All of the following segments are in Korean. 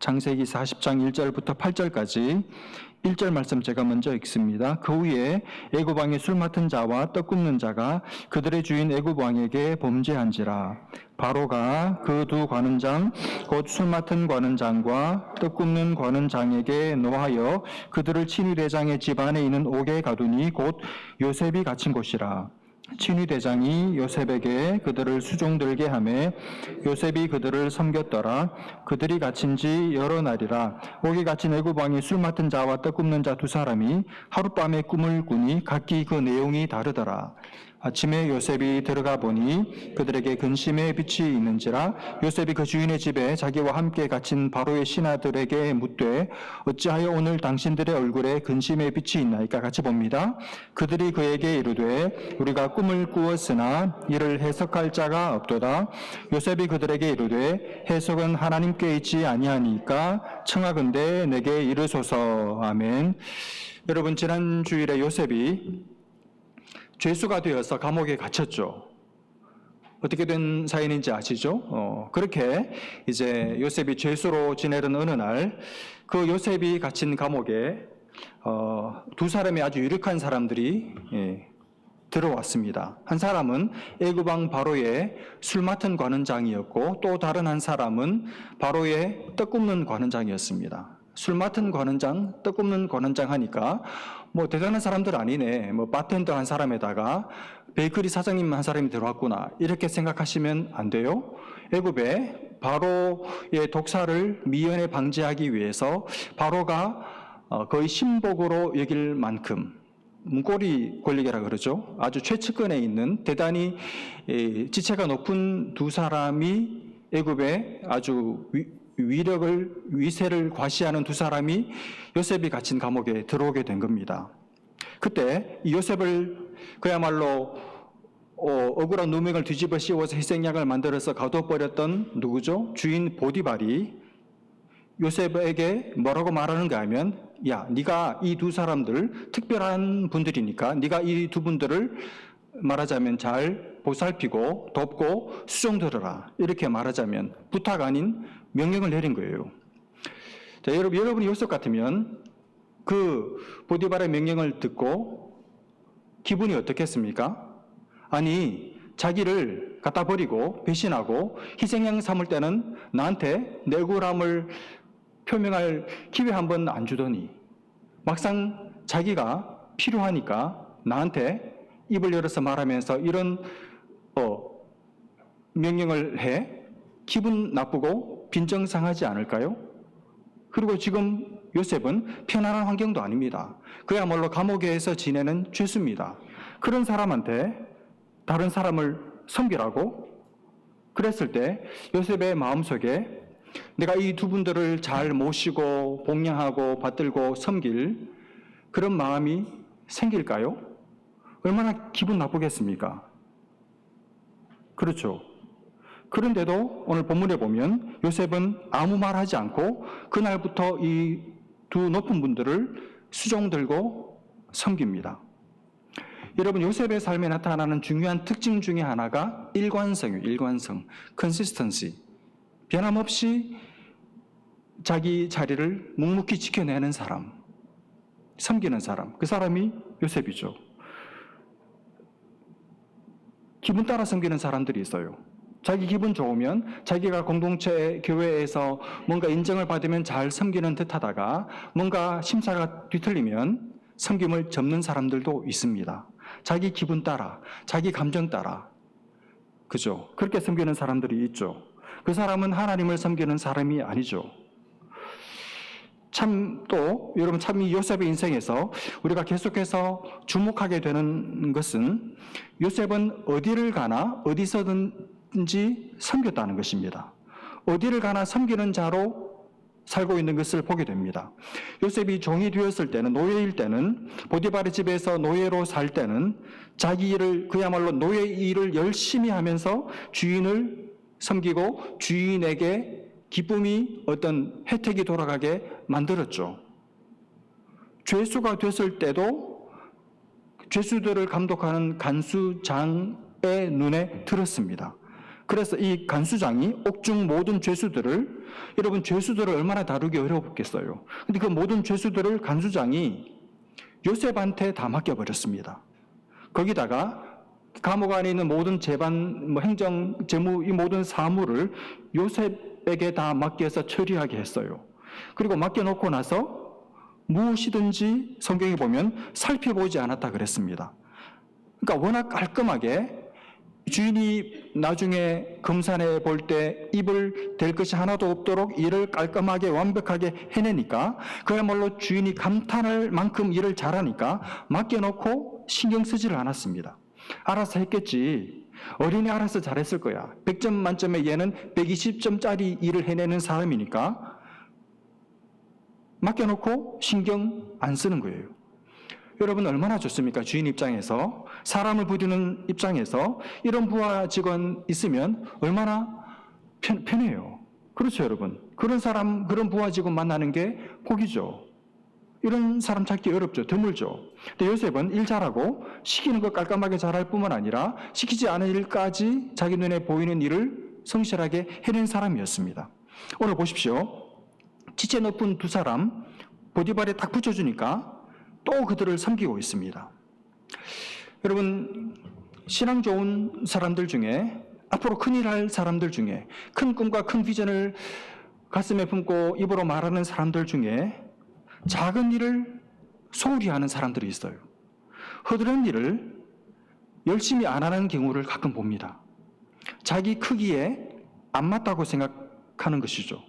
창세기 40장 1절부터 8절까지 1절 말씀 제가 먼저 읽습니다. 그 후에 애굽 왕의 술 맡은 자와 떡 굽는 자가 그들의 주인 애굽 왕에게 범죄한지라. 바로가 그 두 관원장 곧 술 맡은 관원장과 떡 굽는 관원장에게 노하여 그들을 친위대장의 집 안에 있는 옥에 가두니 곧 요셉이 갇힌 곳이라. 친위대장이 요셉에게 그들을 수종들게 하매 요셉이 그들을 섬겼더라. 그들이 갇힌 지 여러 날이라. 옥에 갇힌 애굽 왕이 술 맡은 자와 떡 굽는 자 두 사람이 하룻밤에 꿈을 꾸니 각기 그 내용이 다르더라. 아침에 요셉이 들어가 보니 그들에게 근심의 빛이 있는지라. 요셉이 그 주인의 집에 자기와 함께 갇힌 바로의 신하들에게 묻되 어찌하여 오늘 당신들의 얼굴에 근심의 빛이 있나이까? 같이 봅니다. 그들이 그에게 이르되 우리가 꿈을 꾸었으나 이를 해석할 자가 없도다. 요셉이 그들에게 이르되 해석은 하나님께 있지 아니하니까 청하건대 내게 이르소서. 아멘. 여러분, 지난 주일에 요셉이 죄수가 되어서 감옥에 갇혔죠. 어떻게 된 사연인지 아시죠? 그렇게 이제 요셉이 죄수로 지내던 어느 날 그 요셉이 갇힌 감옥에 두 사람의 아주 유력한 사람들이 들어왔습니다. 한 사람은 애굽 왕 바로의 술 맡은 관원장이었고 또 다른 한 사람은 바로의 떡 굽는 관원장이었습니다. 술 맡은 관원장, 떡 굽는 관원장 하니까 뭐 대단한 사람들 아니네. 뭐 바텐더 한 사람에다가 베이커리 사장님 한 사람이 들어왔구나. 이렇게 생각하시면 안 돼요. 애굽에 바로의 독사를 미연에 방지하기 위해서 바로가 거의 신복으로 여길 만큼 문고리 권력이라 그러죠. 아주 최측근에 있는 대단히 지체가 높은 두 사람이 애굽에 아주 위세를 과시하는 두 사람이 요셉이 갇힌 감옥에 들어오게 된 겁니다. 그때 이 요셉을 그야말로 억울한 누명을 뒤집어 씌워서 희생양을 만들어서 가둬버렸던 누구죠? 주인 보디발이 요셉에게 뭐라고 말하는가 하면 야, 네가 이 두 사람들 특별한 분들이니까 네가 이 두 분들을 말하자면 잘 보살피고 돕고 수종들어라. 이렇게 말하자면 부탁 아닌 명령을 내린 거예요. 자, 여러분이 요셉 같으면 그 보디발의 명령을 듣고 기분이 어떻겠습니까? 아니, 자기를 갖다 버리고 배신하고 희생양 삼을 때는 나한테 내 억울함을 표명할 기회 한 번 안 주더니 막상 자기가 필요하니까 나한테 입을 열어서 말하면서 이런 명령을 해 기분 나쁘고 빈정상하지 않을까요? 그리고 지금 요셉은 편안한 환경도 아닙니다. 그야말로 감옥에서 지내는 죄수입니다. 그런 사람한테 다른 사람을 섬기라고? 그랬을 때 요셉의 마음속에 내가 이 두 분들을 잘 모시고 복양하고 받들고 섬길 그런 마음이 생길까요? 얼마나 기분 나쁘겠습니까? 그렇죠. 그런데도 오늘 본문에 보면 요셉은 아무 말 하지 않고 그날부터 이 두 높은 분들을 수종들고 섬깁니다. 여러분, 요셉의 삶에 나타나는 중요한 특징 중에 하나가 일관성이에요. 일관성, consistency. 변함없이 자기 자리를 묵묵히 지켜내는 사람, 섬기는 사람, 그 사람이 요셉이죠. 기분 따라 섬기는 사람들이 있어요. 자기 기분 좋으면 자기가 공동체 교회에서 뭔가 인정을 받으면 잘 섬기는 듯 하다가 뭔가 심사가 뒤틀리면 섬김을 접는 사람들도 있습니다. 자기 기분 따라, 자기 감정 따라. 그죠? 그렇게 섬기는 사람들이 있죠. 그 사람은 하나님을 섬기는 사람이 아니죠. 여러분, 참 이 요셉의 인생에서 우리가 계속해서 주목하게 되는 것은 요셉은 어디를 가나 어디서든지 섬겼다는 것입니다. 어디를 가나 섬기는 자로 살고 있는 것을 보게 됩니다. 요셉이 종이 되었을 때는, 노예일 때는, 보디발의 집에서 노예로 살 때는 자기 일을, 그야말로 노예 일을 열심히 하면서 주인을 섬기고 주인에게 기쁨이, 어떤 혜택이 돌아가게 만들었죠. 죄수가 됐을 때도 죄수들을 감독하는 간수장의 눈에 들었습니다. 그래서 이 간수장이 옥중 모든 죄수들을, 여러분 죄수들을 얼마나 다루기 어려웠겠어요. 근데 그 모든 죄수들을 간수장이 요셉한테 다 맡겨버렸습니다. 거기다가 감옥 안에 있는 모든 재반, 행정, 재무 이 모든 사무를 요셉에게 다 맡겨서 처리하게 했어요. 그리고 맡겨놓고 나서 무엇이든지 성경에 보면 살펴보지 않았다 그랬습니다. 그러니까 워낙 깔끔하게 주인이 나중에 검사해 볼 때 입을 댈 것이 하나도 없도록 일을 깔끔하게 완벽하게 해내니까, 그야말로 주인이 감탄할 만큼 일을 잘하니까 맡겨놓고 신경 쓰지를 않았습니다. 알아서 했겠지. 어린애 알아서 잘했을 거야. 100점 만점에 얘는 120점짜리 일을 해내는 사람이니까 맡겨놓고 신경 안 쓰는 거예요. 여러분 얼마나 좋습니까? 주인 입장에서, 사람을 부리는 입장에서 이런 부하 직원 있으면 얼마나 편해요. 그렇죠, 여러분? 그런 사람, 그런 부하 직원 만나는 게 복이죠. 이런 사람 찾기 어렵죠. 드물죠. 근데 요셉은 일 잘하고 시키는 거 깔끔하게 잘할 뿐만 아니라 시키지 않은 일까지 자기 눈에 보이는 일을 성실하게 해낸 사람이었습니다. 오늘 보십시오. 지체 높은 두 사람 보디발에 딱 붙여주니까 또 그들을 섬기고 있습니다. 여러분, 신앙 좋은 사람들 중에, 앞으로 큰일 할 사람들 중에, 큰 꿈과 큰 비전을 가슴에 품고 입으로 말하는 사람들 중에 작은 일을 소홀히 하는 사람들이 있어요. 허드렛 일을 열심히 안 하는 경우를 가끔 봅니다. 자기 크기에 안 맞다고 생각하는 것이죠.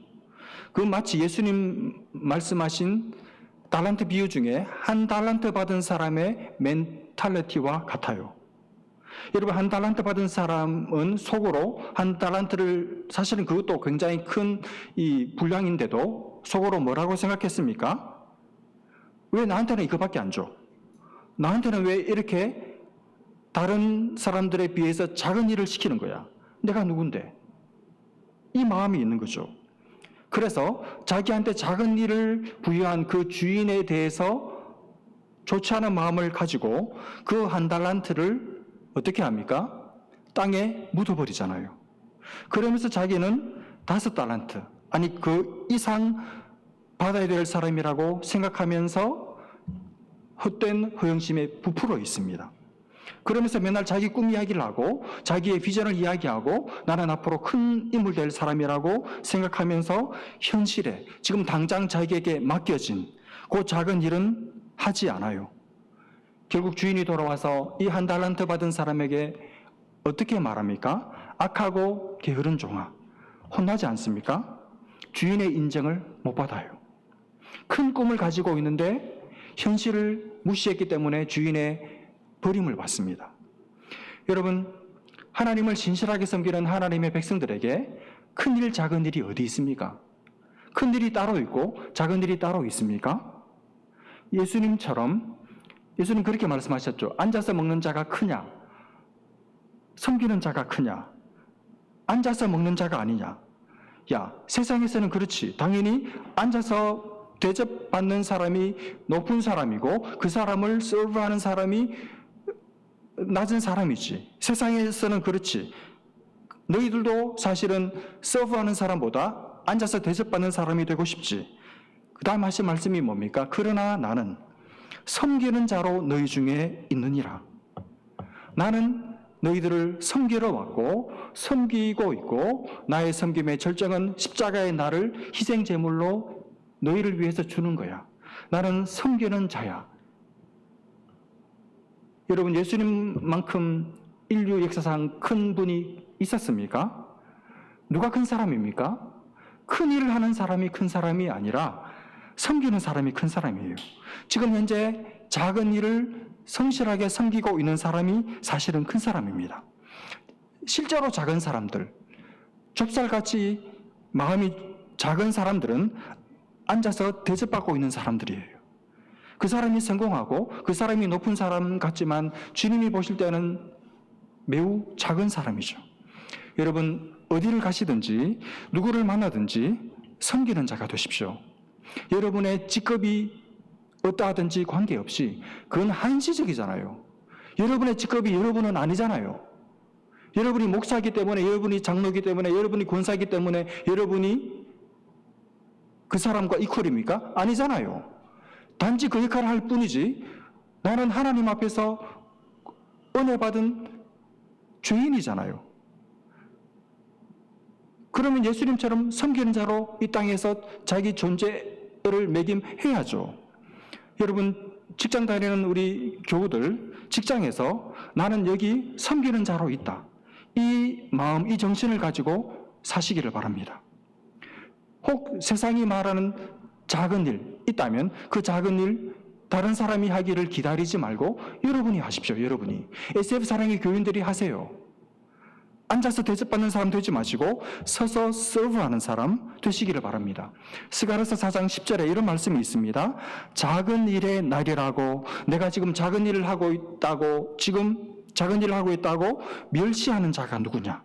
그 마치 예수님 말씀하신 달란트 비유 중에 한 달란트 받은 사람의 멘탈리티와 같아요. 여러분, 한 달란트 받은 사람은 속으로 한 달란트를, 사실은 그것도 굉장히 큰 이 분량인데도 속으로 뭐라고 생각했습니까? 왜 나한테는 이거밖에 안 줘? 나한테는 왜 이렇게 다른 사람들에 비해서 작은 일을 시키는 거야? 내가 누군데? 이 마음이 있는 거죠. 그래서 자기한테 작은 일을 부여한 그 주인에 대해서 좋지 않은 마음을 가지고 그 한 달란트를 어떻게 합니까? 땅에 묻어버리잖아요. 그러면서 자기는 5달란트, 아니 그 이상 받아야 될 사람이라고 생각하면서 헛된 허영심에 부풀어 있습니다. 그러면서 맨날 자기 꿈 이야기를 하고 자기의 비전을 이야기하고 나는 앞으로 큰 인물 될 사람이라고 생각하면서 현실에 지금 당장 자기에게 맡겨진 그 작은 일은 하지 않아요. 결국 주인이 돌아와서 이 한 달란트 받은 사람에게 어떻게 말합니까? 악하고 게으른 종아, 혼나지 않습니까? 주인의 인정을 못 받아요. 큰 꿈을 가지고 있는데 현실을 무시했기 때문에 주인의 버림을 받습니다. 여러분, 하나님을 신실하게 섬기는 하나님의 백성들에게 큰 일, 작은 일이 어디 있습니까? 큰 일이 따로 있고 작은 일이 따로 있습니까? 예수님처럼, 예수님 그렇게 말씀하셨죠. 앉아서 먹는 자가 크냐? 섬기는 자가 크냐? 앉아서 먹는 자가 아니냐? 야, 세상에서는 그렇지. 당연히 앉아서 대접받는 사람이 높은 사람이고 그 사람을 서브하는 사람이 낮은 사람이지. 세상에서는 그렇지. 너희들도 사실은 서브하는 사람보다 앉아서 대접받는 사람이 되고 싶지. 그 다음 하신 말씀이 뭡니까? 그러나 나는 섬기는 자로 너희 중에 있느니라. 나는 너희들을 섬기러 왔고 섬기고 있고 나의 섬김의 절정은 십자가의 나를 희생 제물로 너희를 위해서 주는 거야. 나는 섬기는 자야. 여러분, 예수님만큼 인류 역사상 큰 분이 있었습니까? 누가 큰 사람입니까? 큰 일을 하는 사람이 큰 사람이 아니라 섬기는 사람이 큰 사람이에요. 지금 현재 작은 일을 성실하게 섬기고 있는 사람이 사실은 큰 사람입니다. 실제로 작은 사람들, 좁쌀같이 마음이 작은 사람들은 앉아서 대접받고 있는 사람들이에요. 그 사람이 성공하고 그 사람이 높은 사람 같지만 주님이 보실 때는 매우 작은 사람이죠. 여러분, 어디를 가시든지 누구를 만나든지 섬기는 자가 되십시오. 여러분의 직급이 어떠하든지 관계없이 그건 한시적이잖아요. 여러분의 직급이 여러분은 아니잖아요. 여러분이 목사이기 때문에, 여러분이 장로이기 때문에, 여러분이 권사이기 때문에 여러분이 그 사람과 이퀄입니까? 아니잖아요. 단지 그 역할을 할 뿐이지 나는 하나님 앞에서 은혜 받은 죄인이잖아요. 그러면 예수님처럼 섬기는 자로 이 땅에서 자기 존재를 매김해야죠. 여러분, 직장 다니는 우리 교우들, 직장에서 나는 여기 섬기는 자로 있다. 이 마음, 이 정신을 가지고 사시기를 바랍니다. 혹 세상이 말하는 작은 일 있다면 그 작은 일 다른 사람이 하기를 기다리지 말고 여러분이 하십시오. 여러분이. SF 사랑의 교인들이 하세요. 앉아서 대접받는 사람 되지 마시고 서서 서브하는 사람 되시기를 바랍니다. 스가랴서 4장 10절에 이런 말씀이 있습니다. 작은 일의 날이라고, 내가 지금 작은 일을 하고 있다고, 멸시하는 자가 누구냐?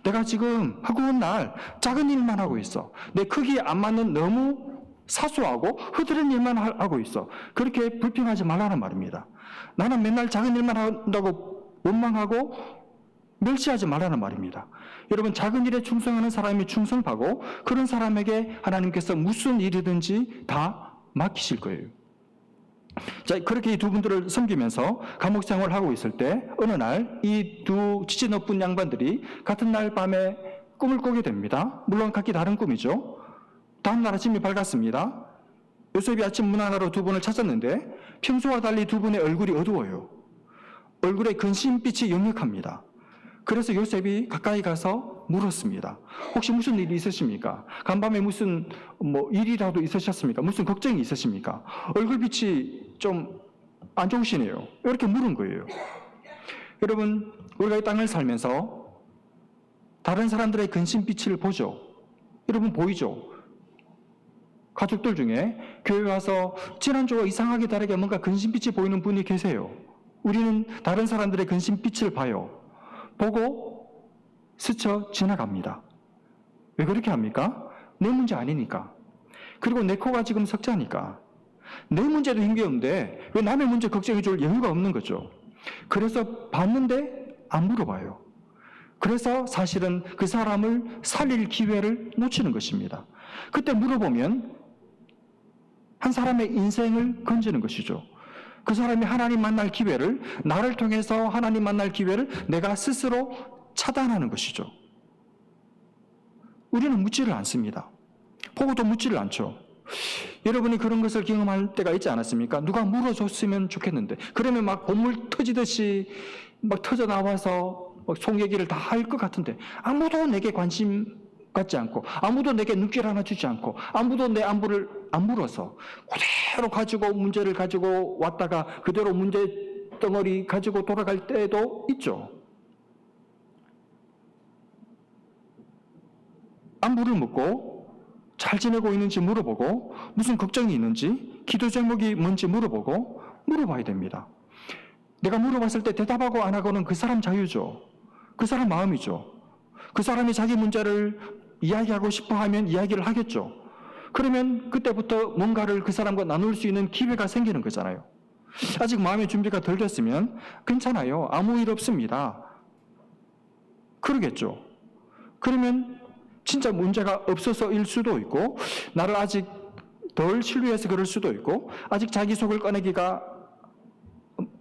내가 지금 허구한 날 작은 일만 하고 있어. 내 크기에 안 맞는 너무 사소하고 흐드른 일만 하고 있어. 그렇게 불평하지 말라는 말입니다. 나는 맨날 작은 일만 한다고 원망하고 멸시하지 말라는 말입니다. 여러분, 작은 일에 충성하는 사람이 충성하고 그런 사람에게 하나님께서 무슨 일이든지 다 맡기실 거예요. 자, 그렇게 이 두 분들을 섬기면서 감옥 생활을 하고 있을 때 어느 날 이 두 지체 높은 양반들이 같은 날 밤에 꿈을 꾸게 됩니다. 물론 각기 다른 꿈이죠. 다음 날 아침이 밝았습니다. 요셉이 아침 문 하나로 두 분을 찾았는데 평소와 달리 두 분의 얼굴이 어두워요. 얼굴에 근심빛이 역력합니다. 그래서 요셉이 가까이 가서 물었습니다. 혹시 무슨 일이 있으십니까? 간밤에 무슨 일이라도 있으셨습니까? 무슨 걱정이 있으십니까? 얼굴빛이 좀 안 좋으시네요. 이렇게 물은 거예요. 여러분, 우리가 이 땅을 살면서 다른 사람들의 근심빛을 보죠. 여러분 보이죠? 가족들 중에 교회 와서 지난주와 이상하게 다르게 뭔가 근심빛이 보이는 분이 계세요. 우리는 다른 사람들의 근심빛을 봐요. 보고 스쳐 지나갑니다. 왜 그렇게 합니까? 내 문제 아니니까. 그리고 내 코가 지금 석자니까. 내 문제도 힘겨운데 왜 남의 문제 걱정해 줄 여유가 없는 거죠. 그래서 봤는데 안 물어봐요. 그래서 사실은 그 사람을 살릴 기회를 놓치는 것입니다. 그때 물어보면 한 사람의 인생을 건지는 것이죠. 그 사람이 하나님 만날 기회를, 나를 통해서 하나님 만날 기회를 내가 스스로 차단하는 것이죠. 우리는 묻지를 않습니다. 보고도 묻지를 않죠. 여러분이 그런 것을 경험할 때가 있지 않았습니까? 누가 물어줬으면 좋겠는데, 그러면 막 본물 터지듯이 막 터져 나와서 속 얘기를 다 할 것 같은데, 아무도 내게 관심 갖지 않고, 아무도 내게 눈길 하나 주지 않고, 아무도 내 안부를 안 물어서 그대로 가지고 문제를 가지고 왔다가 그대로 문제 덩어리 가지고 돌아갈 때도 있죠. 안부를 묻고 잘 지내고 있는지 물어보고, 무슨 걱정이 있는지, 기도 제목이 뭔지 물어봐야 됩니다. 내가 물어봤을 때 대답하고 안 하고는 그 사람 자유죠. 그 사람 마음이죠. 그 사람이 자기 문제를 이야기하고 싶어 하면 이야기를 하겠죠. 그러면 그때부터 뭔가를 그 사람과 나눌 수 있는 기회가 생기는 거잖아요. 아직 마음의 준비가 덜 됐으면 괜찮아요. 아무 일 없습니다. 그러겠죠. 그러면 진짜 문제가 없어서일 수도 있고, 나를 아직 덜 신뢰해서 그럴 수도 있고, 아직 자기 속을 꺼내기가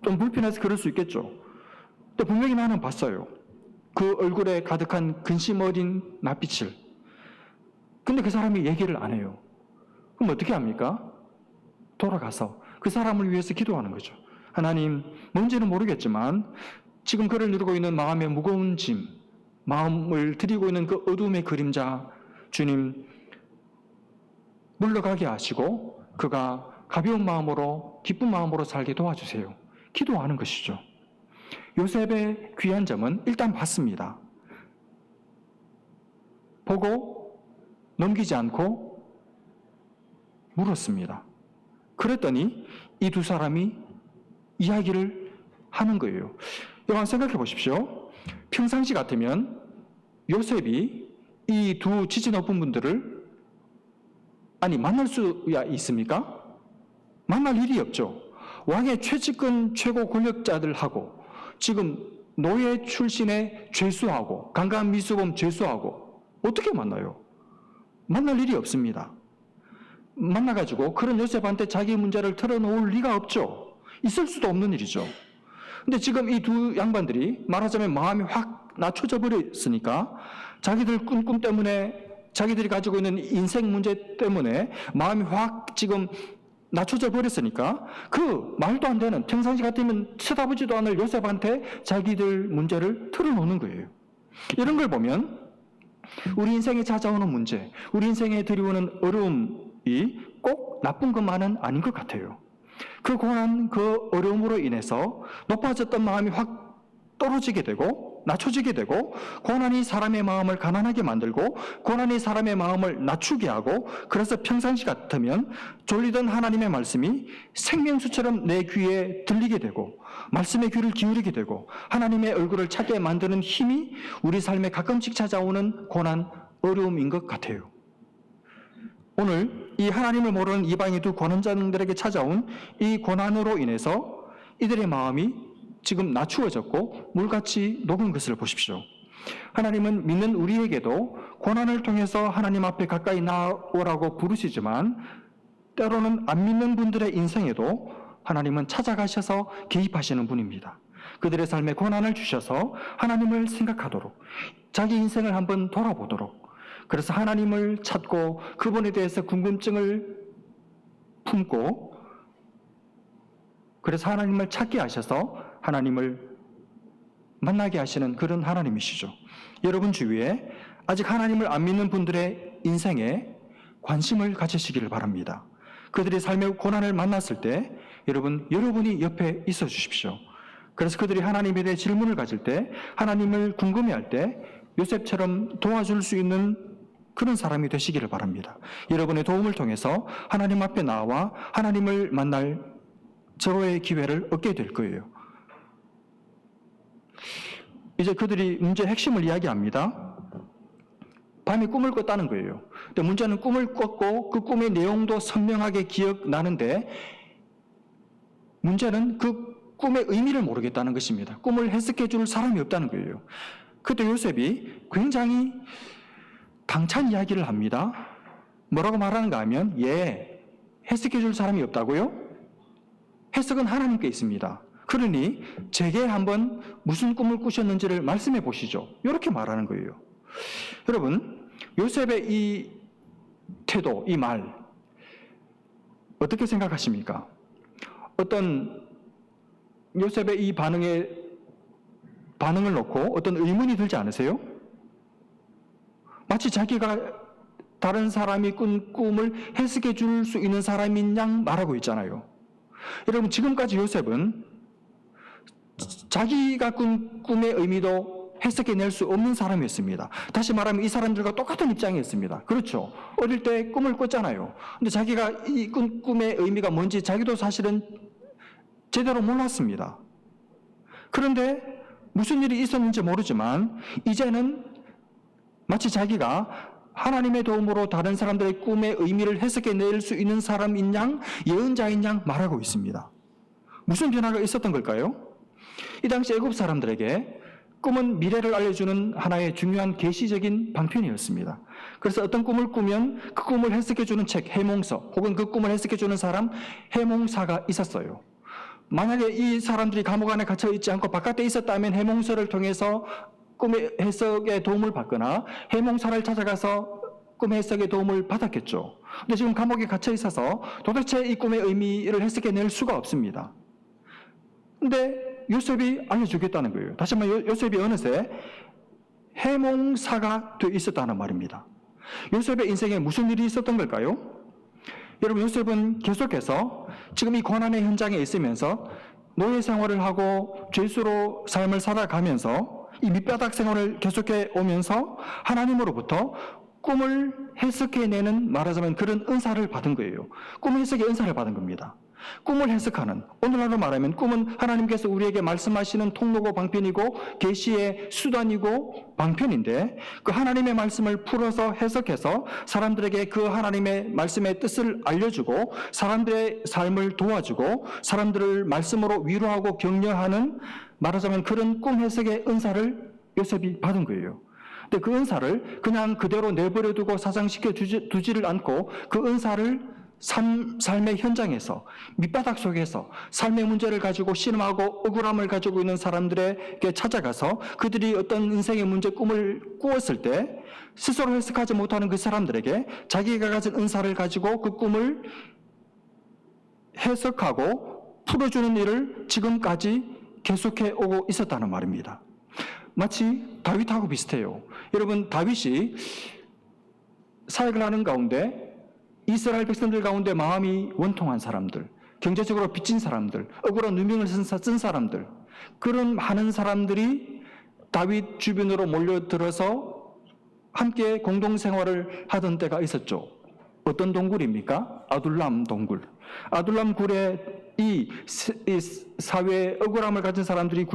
좀 불편해서 그럴 수 있겠죠. 또 분명히 나는 봤어요. 그 얼굴에 가득한 근심 어린 낯빛을. 근데 그 사람이 얘기를 안 해요. 그럼 어떻게 합니까? 돌아가서 그 사람을 위해서 기도하는 거죠. 하나님, 뭔지는 모르겠지만 지금 그를 누르고 있는 마음의 무거운 짐, 마음을 들이고 있는 그 어둠의 그림자, 주님 물러가게 하시고 그가 가벼운 마음으로, 기쁜 마음으로 살게 도와주세요. 기도하는 것이죠. 요셉의 귀한 점은 일단 봤습니다. 보고 넘기지 않고 물었습니다. 그랬더니 이 두 사람이 이야기를 하는 거예요. 여러분 생각해 보십시오. 평상시 같으면 요셉이 이 두 지지 높은 분들을 만날 수야 있습니까? 만날 일이 없죠. 왕의 최측근 최고 권력자들하고 지금 노예 출신의 죄수하고 강간 미수범 죄수하고 어떻게 만나요? 만날 일이 없습니다. 만나가지고 그런 요셉한테 자기 문제를 털어놓을 리가 없죠. 있을 수도 없는 일이죠. 근데 지금 이 두 양반들이 말하자면 마음이 확 낮춰져 버렸으니까 자기들 꿈 때문에 자기들이 가지고 있는 인생 문제 때문에 마음이 확 지금 낮춰져 버렸으니까 그 말도 안 되는 평상시 같으면 쳐다보지도 않을 요셉한테 자기들 문제를 털어놓는 거예요. 이런 걸 보면 우리 인생에 찾아오는 문제, 우리 인생에 들이오는 어려움이 꼭 나쁜 것만은 아닌 것 같아요. 그 고난, 그 어려움으로 인해서 높아졌던 마음이 확 떨어지게 되고 낮춰지게 되고 고난이 사람의 마음을 가난하게 만들고 고난이 사람의 마음을 낮추게 하고 그래서 평상시 같으면 졸리던 하나님의 말씀이 생명수처럼 내 귀에 들리게 되고 말씀의 귀를 기울이게 되고 하나님의 얼굴을 찾게 만드는 힘이 우리 삶에 가끔씩 찾아오는 고난, 어려움인 것 같아요. 오늘 이 하나님을 모르는 이방인 두 고난자들에게 찾아온 이 고난으로 인해서 이들의 마음이 지금 낮추어졌고 물같이 녹은 것을 보십시오. 하나님은 믿는 우리에게도 고난을 통해서 하나님 앞에 가까이 나오라고 부르시지만 때로는 안 믿는 분들의 인생에도 하나님은 찾아가셔서 개입하시는 분입니다. 그들의 삶에 고난을 주셔서 하나님을 생각하도록 자기 인생을 한번 돌아보도록 그래서 하나님을 찾고 그분에 대해서 궁금증을 품고 그래서 하나님을 찾게 하셔서 하나님을 만나게 하시는 그런 하나님이시죠. 여러분 주위에 아직 하나님을 안 믿는 분들의 인생에 관심을 가지시기를 바랍니다. 그들의 삶의 고난을 만났을 때 여러분이 옆에 있어 주십시오. 그래서 그들이 하나님에 대해 질문을 가질 때 하나님을 궁금해할 때 요셉처럼 도와줄 수 있는 그런 사람이 되시기를 바랍니다. 여러분의 도움을 통해서 하나님 앞에 나와 하나님을 만날 절호의 기회를 얻게 될 거예요. 이제 그들이 문제의 핵심을 이야기합니다. 밤에 꿈을 꿨다는 거예요. 근데 문제는 꿈을 꿨고 그 꿈의 내용도 선명하게 기억나는데 문제는 그 꿈의 의미를 모르겠다는 것입니다. 꿈을 해석해 줄 사람이 없다는 거예요. 그때 요셉이 굉장히 당찬 이야기를 합니다. 뭐라고 말하는가 하면 해석해 줄 사람이 없다고요? 해석은 하나님께 있습니다. 그러니 제게 한번 무슨 꿈을 꾸셨는지를 말씀해 보시죠. 이렇게 말하는 거예요. 여러분, 요셉의 이 태도, 이 말 어떻게 생각하십니까? 어떤 요셉의 이 반응을 놓고 어떤 의문이 들지 않으세요? 마치 자기가 다른 사람이 꾼 꿈을 해석해 줄 수 있는 사람인 양 말하고 있잖아요. 여러분, 지금까지 요셉은 자기가 꾼 꿈의 의미도 해석해낼 수 없는 사람이었습니다. 다시 말하면 이 사람들과 똑같은 입장이었습니다. 그렇죠? 어릴 때 꿈을 꿨잖아요. 근데 자기가 이 꾼 꿈의 의미가 뭔지 자기도 사실은 제대로 몰랐습니다. 그런데 무슨 일이 있었는지 모르지만 이제는 마치 자기가 하나님의 도움으로 다른 사람들의 꿈의 의미를 해석해낼 수 있는 사람인 양, 예언자인 양 말하고 있습니다. 무슨 변화가 있었던 걸까요? 이 당시 애굽 사람들에게 꿈은 미래를 알려주는 하나의 중요한 계시적인 방편이었습니다. 그래서 어떤 꿈을 꾸면 그 꿈을 해석해주는 책, 해몽서, 혹은 그 꿈을 해석해주는 사람, 해몽사가 있었어요. 만약에 이 사람들이 감옥 안에 갇혀 있지 않고 바깥에 있었다면 해몽서를 통해서 꿈의 해석에 도움을 받거나 해몽사를 찾아가서 꿈의 해석에 도움을 받았겠죠. 근데 지금 감옥에 갇혀 있어서 도대체 이 꿈의 의미를 해석해낼 수가 없습니다. 근데 요셉이 알려주겠다는 거예요. 다시 한번 요셉이 어느새 해몽사가 되어 있었다는 말입니다. 요셉의 인생에 무슨 일이 있었던 걸까요? 여러분, 요셉은 계속해서 지금 이 고난의 현장에 있으면서 노예 생활을 하고 죄수로 삶을 살아가면서 이 밑바닥 생활을 계속해 오면서 하나님으로부터 꿈을 해석해내는, 말하자면 그런 은사를 받은 거예요. 꿈 해석의 은사를 받은 겁니다. 꿈을 해석하는, 오늘날로 말하면 꿈은 하나님께서 우리에게 말씀하시는 통로고 방편이고 계시의 수단이고 방편인데 그 하나님의 말씀을 풀어서 해석해서 사람들에게 그 하나님의 말씀의 뜻을 알려주고 사람들의 삶을 도와주고 사람들을 말씀으로 위로하고 격려하는 말하자면 그런 꿈 해석의 은사를 요셉이 받은 거예요. 근데 그 은사를 그냥 그대로 내버려 두고 사장시켜 두지를 않고 그 은사를 삶의 현장에서, 밑바닥 속에서 삶의 문제를 가지고 신음하고 억울함을 가지고 있는 사람들에게 찾아가서 그들이 어떤 인생의 문제 꿈을 꾸었을 때 스스로 해석하지 못하는 그 사람들에게 자기가 가진 은사를 가지고 그 꿈을 해석하고 풀어주는 일을 지금까지 계속해 오고 있었다는 말입니다. 마치 다윗하고 비슷해요. 여러분, 다윗이 사역을 하는 가운데 이스라엘 백성들 가운데 마음이 원통한 사람들, 경제적으로 빚진 사람들, 억울한 누명을 쓴 사람들, 그런 많은 사람들이 다윗 주변으로 몰려들어서 함께 공동생활을 하던 때가 있었죠. 어떤 동굴입니까? 아둘람 동굴. 아둘람 굴에 이 사회에 억울함을 가진 사람들이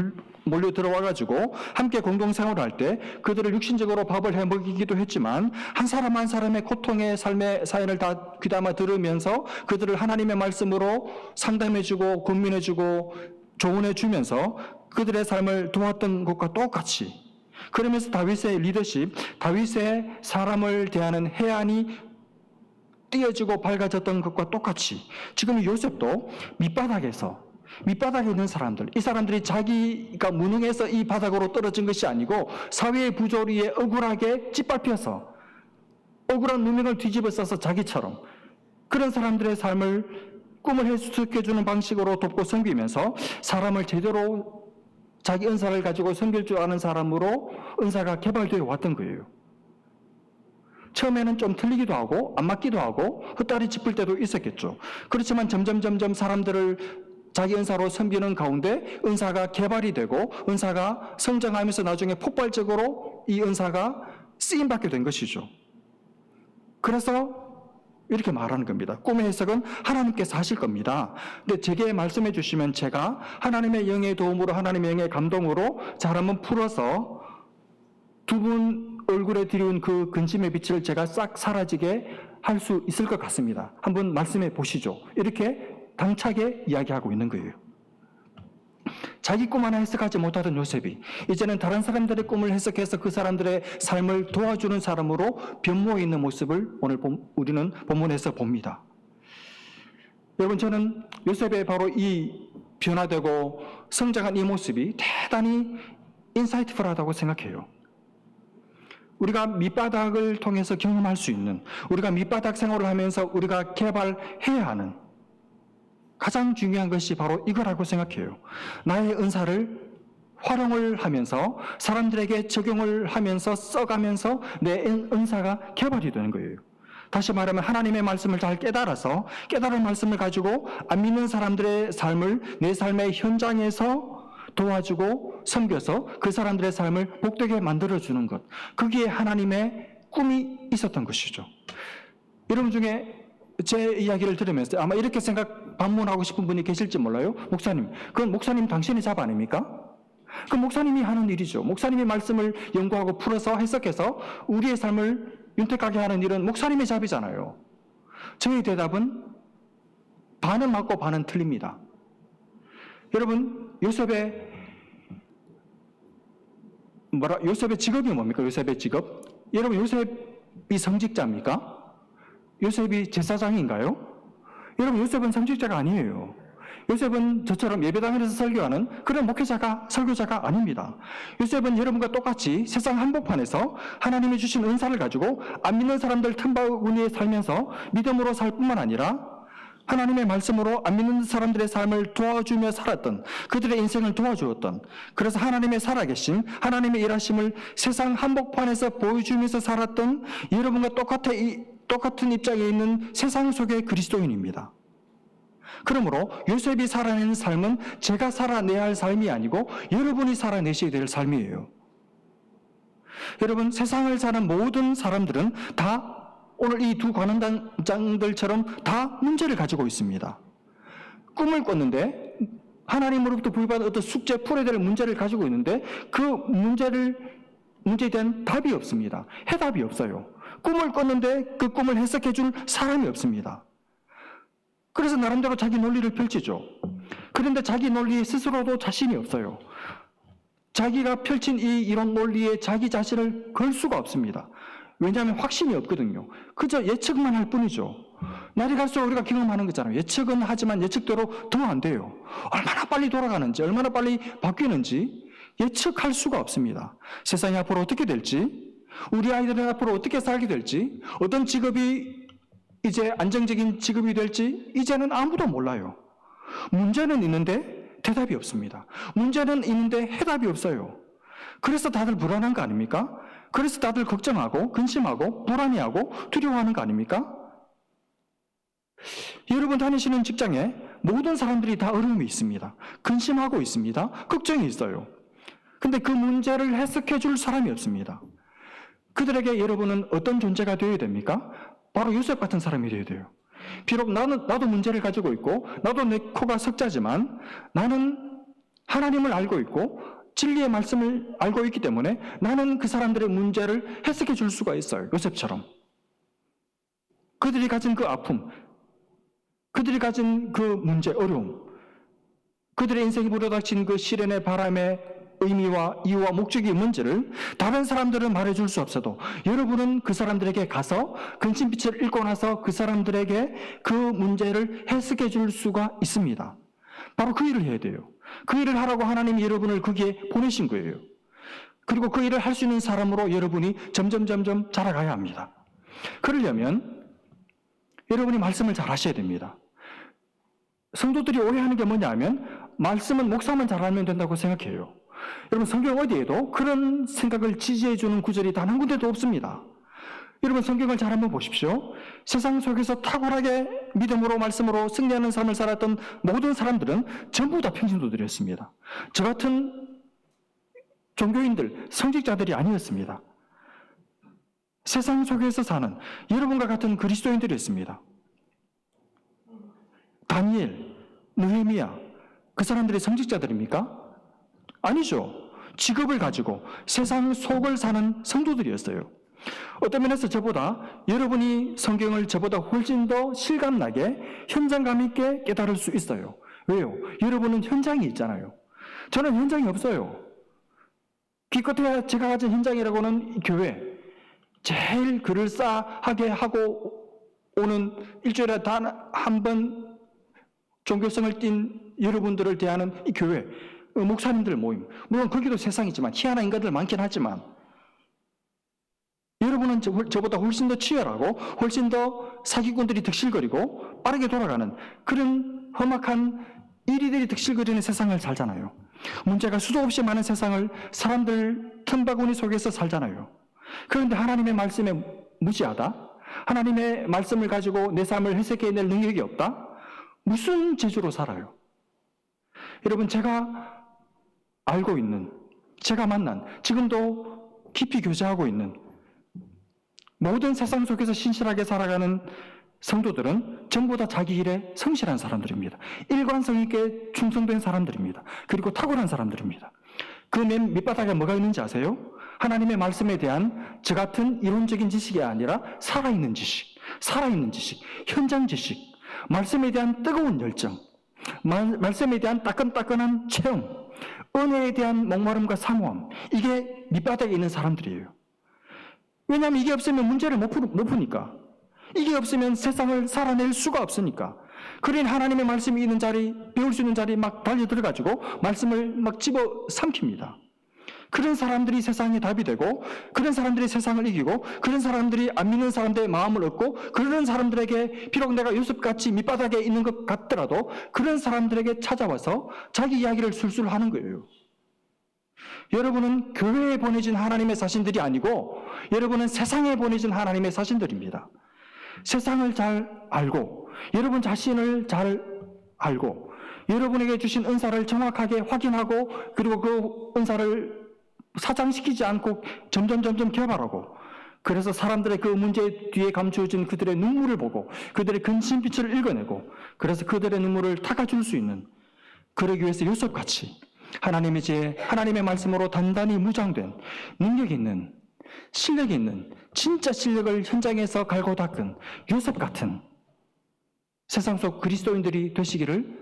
몰려 들어와가지고 함께 공동생활을 할 때 그들을 육신적으로 밥을 해 먹이기도 했지만 한 사람 한 사람의 고통의 삶의 사연을 다 귀담아 들으면서 그들을 하나님의 말씀으로 상담해주고 고민해주고 조언해주면서 그들의 삶을 도왔던 것과 똑같이, 그러면서 다윗의 리더십, 다윗의 사람을 대하는 해안이 띄어지고 밝아졌던 것과 똑같이 지금 요셉도 밑바닥에 있는 사람들, 이 사람들이 자기가 무능해서 이 바닥으로 떨어진 것이 아니고 사회의 부조리에 억울하게 짓밟혀서 억울한 누명을 뒤집어 써서 자기처럼 그런 사람들의 삶을 꿈을 해석해주는 방식으로 돕고 섬기면서 사람을 제대로 자기 은사를 가지고 섬길 줄 아는 사람으로 은사가 개발되어 왔던 거예요. 처음에는 좀 틀리기도 하고 안 맞기도 하고 헛다리 짚을 때도 있었겠죠. 그렇지만 점점 사람들을 자기 은사로 섬기는 가운데 은사가 개발이 되고 은사가 성장하면서 나중에 폭발적으로 이 은사가 쓰임받게 된 것이죠. 그래서 이렇게 말하는 겁니다. 꿈의 해석은 하나님께서 하실 겁니다. 근데 제게 말씀해 주시면 제가 하나님의 영의 도움으로, 하나님의 영의 감동으로 잘 한번 풀어서 두 분 얼굴에 드리운 그 근심의 빛을 제가 싹 사라지게 할 수 있을 것 같습니다. 한번 말씀해 보시죠. 이렇게 당차게 이야기하고 있는 거예요. 자기 꿈 하나 해석하지 못하던 요셉이 이제는 다른 사람들의 꿈을 해석해서 그 사람들의 삶을 도와주는 사람으로 변모해 있는 모습을 오늘 우리는 본문에서 봅니다. 여러분, 저는 요셉의 바로 이 변화되고 성장한 이 모습이 대단히 인사이트풀하다고 생각해요. 우리가 밑바닥을 통해서 경험할 수 있는, 우리가 밑바닥 생활을 하면서 우리가 개발해야 하는 가장 중요한 것이 바로 이거라고 생각해요. 나의 은사를 활용을 하면서 사람들에게 적용을 하면서 써가면서 내 은사가 개발이 되는 거예요. 다시 말하면 하나님의 말씀을 잘 깨달아서 깨달은 말씀을 가지고 안 믿는 사람들의 삶을 내 삶의 현장에서 도와주고 섬겨서 그 사람들의 삶을 복되게 만들어주는 것, 거기에 하나님의 꿈이 있었던 것이죠. 여러분 중에 제 이야기를 들으면서 아마 이렇게 반문하고 싶은 분이 계실지 몰라요. 목사님, 그건 목사님 당신의 잡 아닙니까? 그 목사님이 하는 일이죠. 목사님이 말씀을 연구하고 풀어서 해석해서 우리의 삶을 윤택하게 하는 일은 목사님의 잡이잖아요. 저희 대답은 반은 맞고 반은 틀립니다. 여러분, 요셉의 직업이 뭡니까? 요셉의 직업? 여러분, 요셉이 성직자입니까? 요셉이 제사장인가요? 여러분, 요셉은 성직자가 아니에요. 요셉은 저처럼 예배당에서 설교하는 그런 설교자가 아닙니다. 요셉은 여러분과 똑같이 세상 한복판에서 하나님이 주신 은사를 가지고 안 믿는 사람들 틈바구니에 살면서 믿음으로 살 뿐만 아니라 하나님의 말씀으로 안 믿는 사람들의 삶을 도와주며 살았던, 그들의 인생을 도와주었던, 그래서 하나님의 살아계심, 하나님의 일하심을 세상 한복판에서 보여주면서 살았던 여러분과 똑같은 입장에 있는 세상 속의 그리스도인입니다. 그러므로 요셉이 살아내는 삶은 제가 살아내야 할 삶이 아니고 여러분이 살아내셔야 될 삶이에요. 여러분, 세상을 사는 모든 사람들은 다 오늘 이 두 관원장들처럼 다 문제를 가지고 있습니다. 꿈을 꿨는데 하나님으로부터 부여받은 어떤 숙제, 풀어야 될 문제를 가지고 있는데 그 문제에 대한 답이 없습니다. 해답이 없어요. 꿈을 꿨는데 그 꿈을 해석해 줄 사람이 없습니다. 그래서 나름대로 자기 논리를 펼치죠. 그런데 자기 논리에 스스로도 자신이 없어요. 자기가 펼친 이 이론 논리에 자기 자신을 걸 수가 없습니다. 왜냐하면 확신이 없거든요. 그저 예측만 할 뿐이죠. 날이 갈수록 우리가 경험하는 거잖아요. 예측은 하지만 예측대로 더 안 돼요. 얼마나 빨리 돌아가는지, 얼마나 빨리 바뀌는지 예측할 수가 없습니다. 세상이 앞으로 어떻게 될지, 우리 아이들은 앞으로 어떻게 살게 될지, 어떤 직업이 이제 안정적인 직업이 될지 이제는 아무도 몰라요. 문제는 있는데 대답이 없습니다. 문제는 있는데 해답이 없어요. 그래서 다들 불안한 거 아닙니까? 그래서 다들 걱정하고 근심하고 불안해하고 두려워하는 거 아닙니까? 여러분 다니시는 직장에 모든 사람들이 다 어려움이 있습니다. 근심하고 있습니다. 걱정이 있어요. 근데 그 문제를 해석해 줄 사람이 없습니다. 그들에게 여러분은 어떤 존재가 되어야 됩니까? 바로 요셉 같은 사람이 되어야 돼요. 비록 나도 문제를 가지고 있고 나도 내 코가 석자지만 나는 하나님을 알고 있고 진리의 말씀을 알고 있기 때문에 나는 그 사람들의 문제를 해석해 줄 수가 있어요. 요셉처럼. 그들이 가진 그 아픔, 그들이 가진 그 문제, 어려움, 그들의 인생이 부러닥친 그 시련의 바람의 의미와 이유와 목적이 뭔지를 다른 사람들은 말해줄 수 없어도 여러분은 그 사람들에게 가서 근심빛을 읽고 나서 그 사람들에게 그 문제를 해석해 줄 수가 있습니다. 바로 그 일을 해야 돼요. 그 일을 하라고 하나님이 여러분을 거기에 보내신 거예요. 그리고 그 일을 할 수 있는 사람으로 여러분이 점점 자라가야 합니다. 그러려면 여러분이 말씀을 잘 하셔야 됩니다. 성도들이 오해하는 게 뭐냐 하면 말씀은 목사만 잘 알면 된다고 생각해요. 여러분 성경 어디에도 그런 생각을 지지해 주는 구절이 단 한 군데도 없습니다. 여러분 성경을 잘 한번 보십시오. 세상 속에서 탁월하게 믿음으로 말씀으로 승리하는 삶을 살았던 모든 사람들은 전부 다 평신도들이었습니다. 저 같은 종교인들, 성직자들이 아니었습니다. 세상 속에서 사는 여러분과 같은 그리스도인들이었습니다. 다니엘, 느헤미야, 그 사람들이 성직자들입니까? 아니죠. 직업을 가지고 세상 속을 사는 성도들이었어요. 어떤 면에서 저보다 여러분이 성경을 저보다 훨씬 더 실감나게 현장감 있게 깨달을 수 있어요. 왜요? 여러분은 현장이 있잖아요. 저는 현장이 없어요. 기껏해야 제가 가진 현장이라고는 교회. 제일 그럴싸하게 하고 오는 일주일에 단 한 번 종교성을 띈 여러분들을 대하는 이 교회. 목사님들 모임. 물론 거기도 세상이지만 희한한 인간들 많긴 하지만 여러분은 저보다 훨씬 더 치열하고 훨씬 더 사기꾼들이 득실거리고 빠르게 돌아가는 그런 험악한 이리들이 득실거리는 세상을 살잖아요. 문제가 수도 없이 많은 세상을 사람들 틈바구니 속에서 살잖아요. 그런데 하나님의 말씀에 무지하다? 하나님의 말씀을 가지고 내 삶을 해석해낼 능력이 없다? 무슨 재주로 살아요? 여러분 제가 알고 있는, 제가 만난, 지금도 깊이 교제하고 있는 모든 세상 속에서 신실하게 살아가는 성도들은 전부 다 자기 일에 성실한 사람들입니다. 일관성 있게 충성된 사람들입니다. 그리고 탁월한 사람들입니다. 그 맨 밑바닥에 뭐가 있는지 아세요? 하나님의 말씀에 대한 저 같은 이론적인 지식이 아니라 살아있는 지식, 현장 지식, 말씀에 대한 뜨거운 열정, 말씀에 대한 따끈따끈한 체험, 은혜에 대한 목마름과 사모함, 이게 밑바닥에 있는 사람들이에요. 왜냐하면 이게 없으면 문제를 못 푸니까. 이게 없으면 세상을 살아낼 수가 없으니까. 그러니 하나님의 말씀이 있는 자리, 배울 수 있는 자리 막 달려들어가지고 말씀을 막 집어 삼킵니다. 그런 사람들이 세상의 답이 되고, 그런 사람들이 세상을 이기고, 그런 사람들이 안 믿는 사람들의 마음을 얻고, 그런 사람들에게 비록 내가 요셉같이 밑바닥에 있는 것 같더라도 그런 사람들에게 찾아와서 자기 이야기를 술술 하는 거예요. 여러분은 교회에 보내진 하나님의 사신들이 아니고 여러분은 세상에 보내진 하나님의 사신들입니다. 세상을 잘 알고 여러분 자신을 잘 알고 여러분에게 주신 은사를 정확하게 확인하고 그리고 그 은사를 사장시키지 않고 점점 개발하고 그래서 사람들의 그 문제 뒤에 감추어진 그들의 눈물을 보고 그들의 근심빛을 읽어내고 그래서 그들의 눈물을 닦아줄 수 있는 그러기 위해서 요셉같이 하나님의 지혜, 하나님의 말씀으로 단단히 무장된 능력 있는 실력 있는 진짜 실력을 현장에서 갈고 닦은 요셉 같은 세상 속 그리스도인들이 되시기를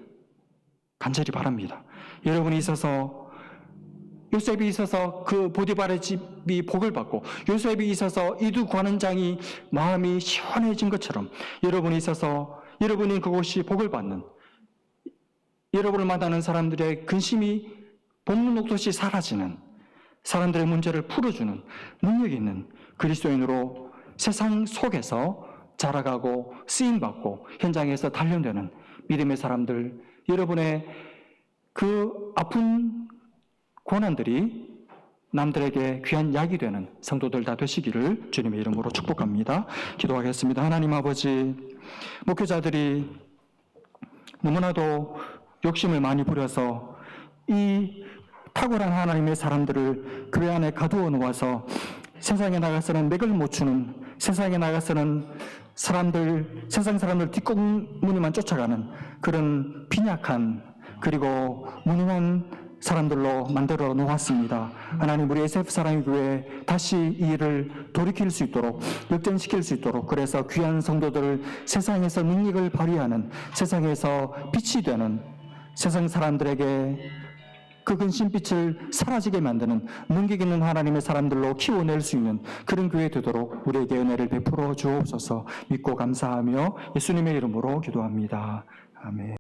간절히 바랍니다. 여러분이 있어서, 요셉이 있어서 그 보디발의 집이 복을 받고, 요셉이 있어서 이두 관원장이 마음이 시원해진 것처럼 여러분이 있어서 여러분이 그곳이 복을 받는, 여러분을 만나는 사람들의 근심이 봄눈 녹듯이 사라지는, 사람들의 문제를 풀어주는 능력이 있는 그리스도인으로 세상 속에서 자라가고 쓰임받고 현장에서 단련되는 믿음의 사람들, 여러분의 그 아픈 고난들이 남들에게 귀한 약이 되는 성도들 다 되시기를 주님의 이름으로 축복합니다. 기도하겠습니다. 하나님 아버지, 목회자들이 너무나도 욕심을 많이 부려서 이 탁월한 하나님의 사람들을 교회 안에 가두어 놓아서 세상에 나가서는 맥을 못 추는, 세상에 나가서는 세상 사람들 뒷공무니만 쫓아가는 그런 빈약한 그리고 무능한 사람들로 만들어 놓았습니다. 하나님, 우리 SF 사랑의 교회 다시 이 일을 돌이킬 수 있도록, 역전시킬 수 있도록, 그래서 귀한 성도들을 세상에서 능력을 발휘하는, 세상에서 빛이 되는, 세상 사람들에게 그 근심빛을 사라지게 만드는 능력 있는 하나님의 사람들로 키워낼 수 있는 그런 교회 되도록 우리에게 은혜를 베풀어 주옵소서. 믿고 감사하며 예수님의 이름으로 기도합니다. 아멘.